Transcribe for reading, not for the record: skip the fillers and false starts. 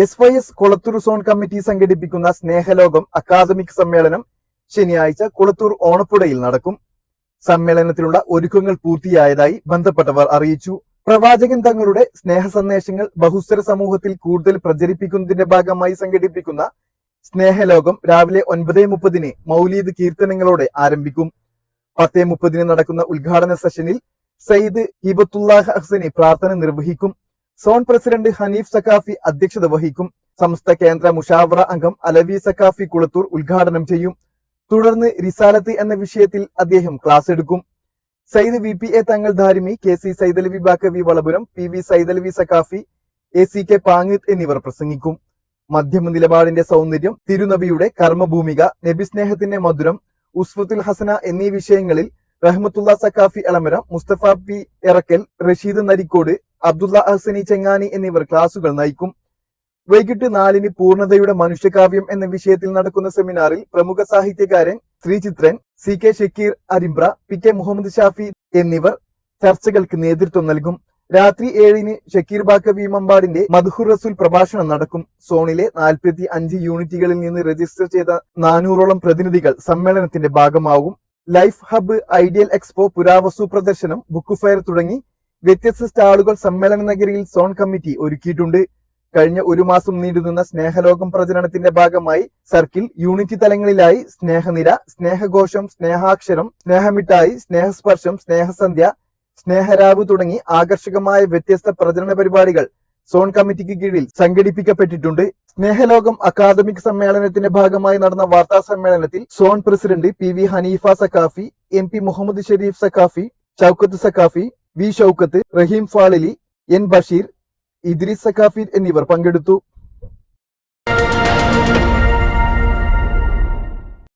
SYS Kolathur zone committee സംഘടിപ്പിക്കുന്ന സ്നേഹലോകം academic സമ്മേളനം ശനിയാഴ്ച കൊളത്തൂർ ഓണപ്പുഴയിൽ നടക്കും. സമ്മേളനത്തിലുള്ള ഒരുക്കങ്ങൾ പൂർത്തിയായതായി ബന്ധപ്പെട്ടവർ അറിയിച്ചു. പ്രവാചകൻ തങ്ങളുടെ സ്നേഹ സന്ദേശങ്ങൾ ബഹുസ്വര സമൂഹത്തിൽ കൂടുതൽ പ്രചരിപ്പിക്കുന്നതിന്റെ ഭാഗമായി സംഘടിപ്പിക്കുന്ന സ്നേഹലോകം രാവിലെ 9:30 മൗലീദ് കീർത്തനങ്ങളോടെ ആരംഭിക്കും. 10:30 നടക്കുന്ന ഉദ്ഘാടന സെഷനിൽ സയ്യിദ് ഹിബത്തുല്ലാഹ് ഹസനി പ്രാർത്ഥന നിർവഹിക്കും. സോൺ പ്രസിഡന്റ് ഹനീഫ് സക്കാഫി അധ്യക്ഷത വഹിക്കും. സംസ്ഥ കേന്ദ്ര മുഷാവറ അംഗം അലവി സക്കാഫി കുളത്തൂർ ഉദ്ഘാടനം ചെയ്യും. തുടർന്ന് റിസാലത്ത് എന്ന വിഷയത്തിൽ അദ്ദേഹം ക്ലാസ് എടുക്കും. സയ്യിദ് VPA തങ്ങൾ Dharimi, KC Saidalavi Baqavi Valapuram, PV Saidalavi Saqafi, ACK പാങ്ങീത്ത് എന്നിവർ പ്രസംഗിക്കും. മധ്യമ നിലപാടിന്റെ സൗന്ദര്യം, തിരുനബിയുടെ കർമ്മഭൂമിക, നബിസ്നേഹത്തിന്റെ മധുരം, ഉസ്വത്തുൽ ഹസന എന്നീ വിഷയങ്ങളിൽ റഹ്മത്തുള്ള സക്കാഫി എളമരം, മുസ്തഫ P എറക്കൽ, റഷീദ് നരിക്കോട്, അബ്ദുള്ള ഹസനി ചെങ്ങാനി എന്നിവർ ക്ലാസുകൾ നയിക്കും. വൈകിട്ട് 4 പൂർണ്ണതയുടെ മനുഷ്യകാവ്യം എന്ന വിഷയത്തിൽ നടക്കുന്ന സെമിനാറിൽ പ്രമുഖ സാഹിത്യകാരൻ ശ്രീചിത്രൻ, CK ഷക്കീർ അരിമ്പ്ര, PK മുഹമ്മദ് ഷാഫി എന്നിവർ ചർച്ചകൾക്ക് നേതൃത്വം നൽകും. രാത്രി 7 ഷക്കീർ ബാക്കവി മമ്പാടിന്റെ മദ്ഹുർ റസൂൽ പ്രഭാഷണം നടക്കും. സോണിലെ 45 യൂണിറ്റുകളിൽ നിന്ന് രജിസ്റ്റർ ചെയ്ത 400ഓളം പ്രതിനിധികൾ സമ്മേളനത്തിന്റെ ഭാഗമാകും. ലൈഫ് ഹബ്ബ്, ഐഡിയൽ എക്സ്പോ, പുരാവസ്തു പ്രദർശനം, ബുക്ക് ഫെയർ തുടങ്ങി വ്യത്യസ്ത സ്റ്റാളുകൾ സമ്മേളന നഗരിയിൽ സോൺ കമ്മിറ്റി ഒരുക്കിയിട്ടുണ്ട്. കഴിഞ്ഞ 1 മാസം നീണ്ടുനിന്ന സ്നേഹലോകം പ്രചരണത്തിന്റെ ഭാഗമായി സർക്കിൾ, യൂണിറ്റ് തലങ്ങളിലായി സ്നേഹനിര, സ്നേഹഘോഷം, സ്നേഹാക്ഷരം, സ്നേഹമിഠായി, സ്നേഹസ്പർശം, സ്നേഹസന്ധ്യ, സ്നേഹരാവ് തുടങ്ങി ആകർഷകമായ വ്യത്യസ്ത പ്രചരണ പരിപാടികൾ സോൺ കമ്മിറ്റിക്ക് കീഴിൽ സംഘടിപ്പിക്കപ്പെട്ടിട്ടുണ്ട്. സ്നേഹലോകം അക്കാദമിക് സമ്മേളനത്തിന്റെ ഭാഗമായി നടന്ന വാർത്താ സമ്മേളനത്തിൽ zone president PV Haneefa Saqafi, MP Muhammad Shareef Saqafi, Shoukath Saqafi, V Shoukath, Raheem Fazili, N Basheer, Idrees Saqafi എന്നിവർ പങ്കെടുത്തു.